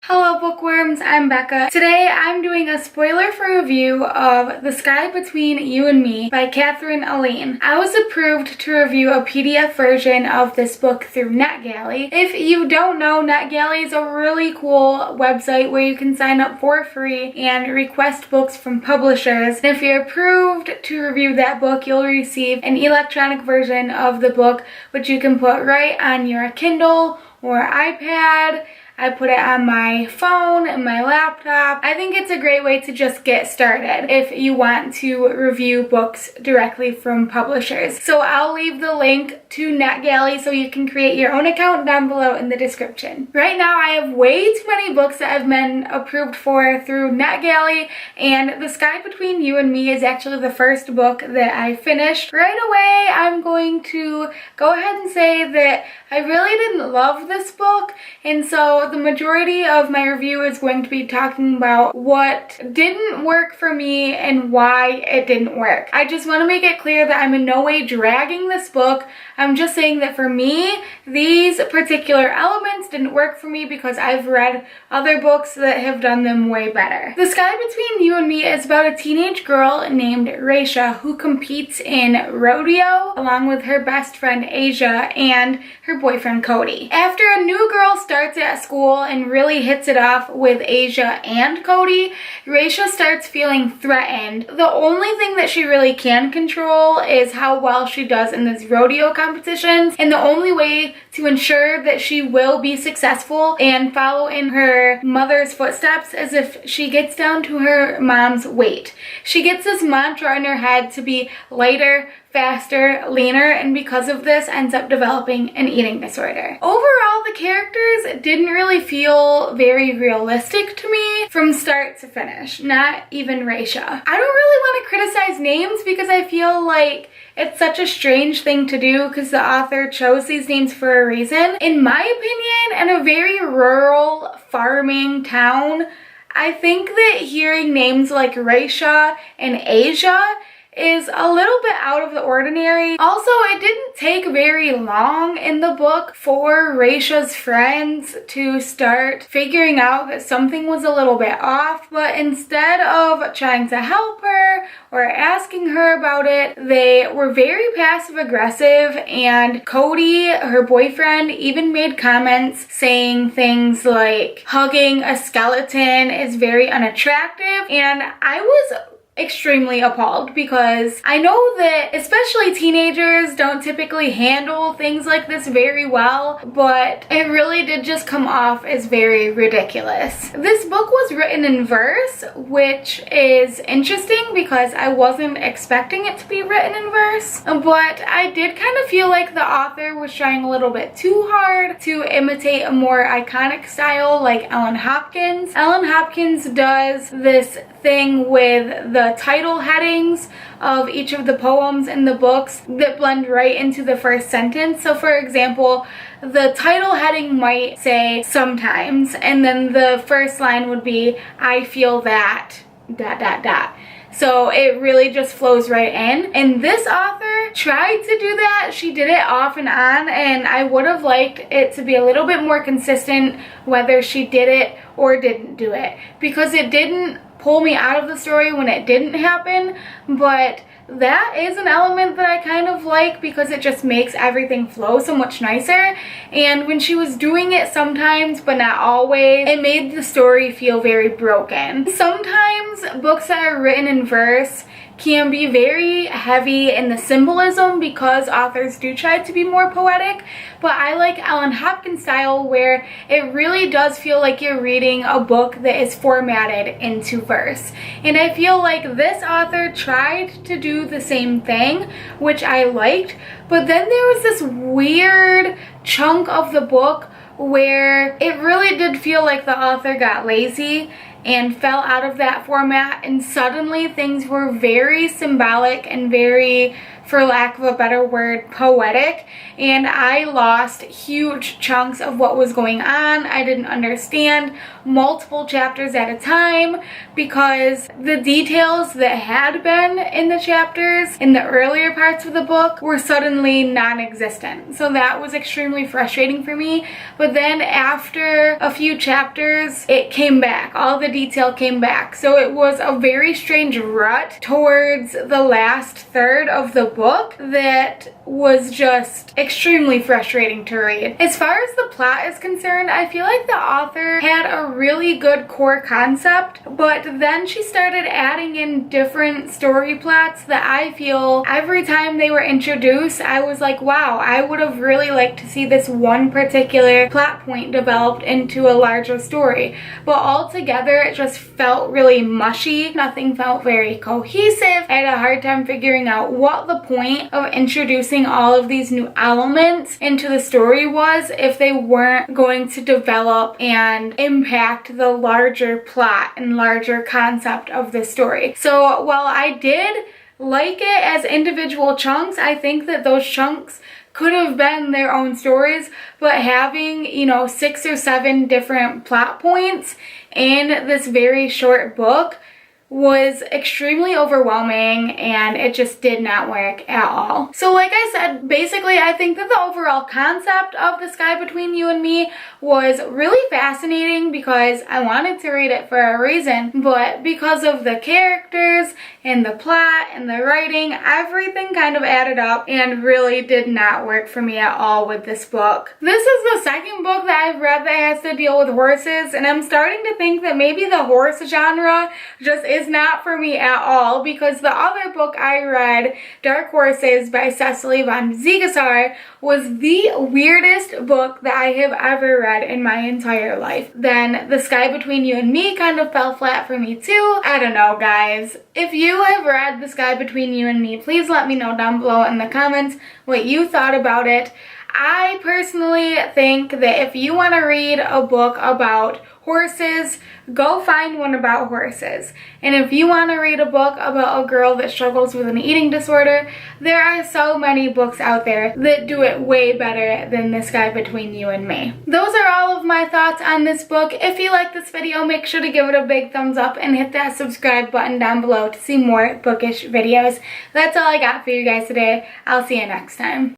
Hello bookworms, I'm Becca. Today I'm doing a spoiler-free review of The Sky Between You and Me by Catherine Alene. I was approved to review a PDF version of this book through NetGalley. If you don't know, NetGalley is a really cool website where you can sign up for free and request books from publishers. And if you're approved to review that book, you'll receive an electronic version of the book which you can put right on your Kindle or iPad. I put it on my phone and my laptop. I think it's a great way to just get started if you want to review books directly from publishers. So I'll leave the link to NetGalley so you can create your own account down below in the description. Right now I have way too many books that have been approved for through NetGalley, and The Sky Between You and Me is actually the first book that I finished. Right away I'm going to go ahead and say that I really didn't love this book, and so the majority of my review is going to be talking about what didn't work for me and why it didn't work. I just want to make it clear that I'm in no way dragging this book. I'm just saying that for me, these particular elements didn't work for me because I've read other books that have done them way better. The Sky Between You and Me is about a teenage girl named Raisha who competes in rodeo along with her best friend Asia and her boyfriend Cody. After a new girl starts at school and really hits it off with Asia and Cody, Raisha starts feeling threatened. The only thing that she really can control is how well she does in these rodeo competitions, and the only way to ensure that she will be successful and follow in her mother's footsteps is if she gets down to her mom's weight. She gets this mantra in her head to be lighter, faster, leaner, and because of this ends up developing an eating disorder. Overall, the characters didn't really feel very realistic to me from start to finish, not even Raisha. I don't really want to criticize names because I feel like it's such a strange thing to do because the author chose these names for a reason. In my opinion, in a very rural farming town, I think that hearing names like Raisha and Asia is a little bit out of the ordinary. Also, it didn't take very long in the book for Raisha's friends to start figuring out that something was a little bit off, but instead of trying to help her or asking her about it, they were very passive aggressive, and Cody, her boyfriend, even made comments saying things like hugging a skeleton is very unattractive, and I was extremely appalled because I know that especially teenagers don't typically handle things like this very well, but it really did just come off as very ridiculous. This book was written in verse, which is interesting because I wasn't expecting it to be written in verse, but I did kind of feel like the author was trying a little bit too hard to imitate a more iconic style like Ellen Hopkins. Ellen Hopkins does this thing with the title headings of each of the poems in the books that blend right into the first sentence. So for example, the title heading might say sometimes, and then the first line would be I feel that ... So it really just flows right in. And this author tried to do that. She did it off and on, and I would have liked it to be a little bit more consistent whether she did it or didn't do it, because it didn't pull me out of the story when it didn't happen, but that is an element that I kind of like because it just makes everything flow so much nicer. And when she was doing it sometimes, but not always, it made the story feel very broken. Sometimes books that are written in verse can be very heavy in the symbolism because authors do try to be more poetic, but I like Ellen Hopkins' style where it really does feel like you're reading a book that is formatted into verse. And I feel like this author tried to do the same thing, which I liked, but then there was this weird chunk of the book where it really did feel like the author got lazy and fell out of that format, and suddenly things were very symbolic and very for lack of a better word, poetic, and I lost huge chunks of what was going on. I didn't understand multiple chapters at a time because the details that had been in the chapters in the earlier parts of the book were suddenly non-existent. So that was extremely frustrating for me. But then after a few chapters, it came back. All the detail came back. So it was a very strange rut towards the last third of the book that was just extremely frustrating to read. As far as the plot is concerned, I feel like the author had a really good core concept, but then she started adding in different story plots that I feel every time they were introduced, I was like, wow, I would have really liked to see this one particular plot point developed into a larger story. But altogether, it just felt really mushy. Nothing felt very cohesive. I had a hard time figuring out what the point of introducing all of these new elements into the story was if they weren't going to develop and impact the larger plot and larger concept of the story. So while I did like it as individual chunks, I think that those chunks could have been their own stories, but having, 6 or 7 different plot points in this very short book was extremely overwhelming, and it just did not work at all. So like I said, basically I think that the overall concept of The Sky Between You and Me was really fascinating because I wanted to read it for a reason, but because of the characters and the plot and the writing, everything kind of added up and really did not work for me at all with this book. This is the second book that I've read that has to deal with horses, and I'm starting to think that maybe the horse genre just is not for me at all, because the other book I read, Dark Horses by Cecily von Ziegesar, was the weirdest book that I have ever read in my entire life. Then The Sky Between You and Me kind of fell flat for me too. I don't know, guys. If you have read The Sky Between You and Me, please let me know down below in the comments what you thought about it. I personally think that if you want to read a book about horses, go find one about horses. And if you want to read a book about a girl that struggles with an eating disorder, there are so many books out there that do it way better than The Sky Between You and Me. Those are all of my thoughts on this book. If you like this video, make sure to give it a big thumbs up and hit that subscribe button down below to see more bookish videos. That's all I got for you guys today. I'll see you next time.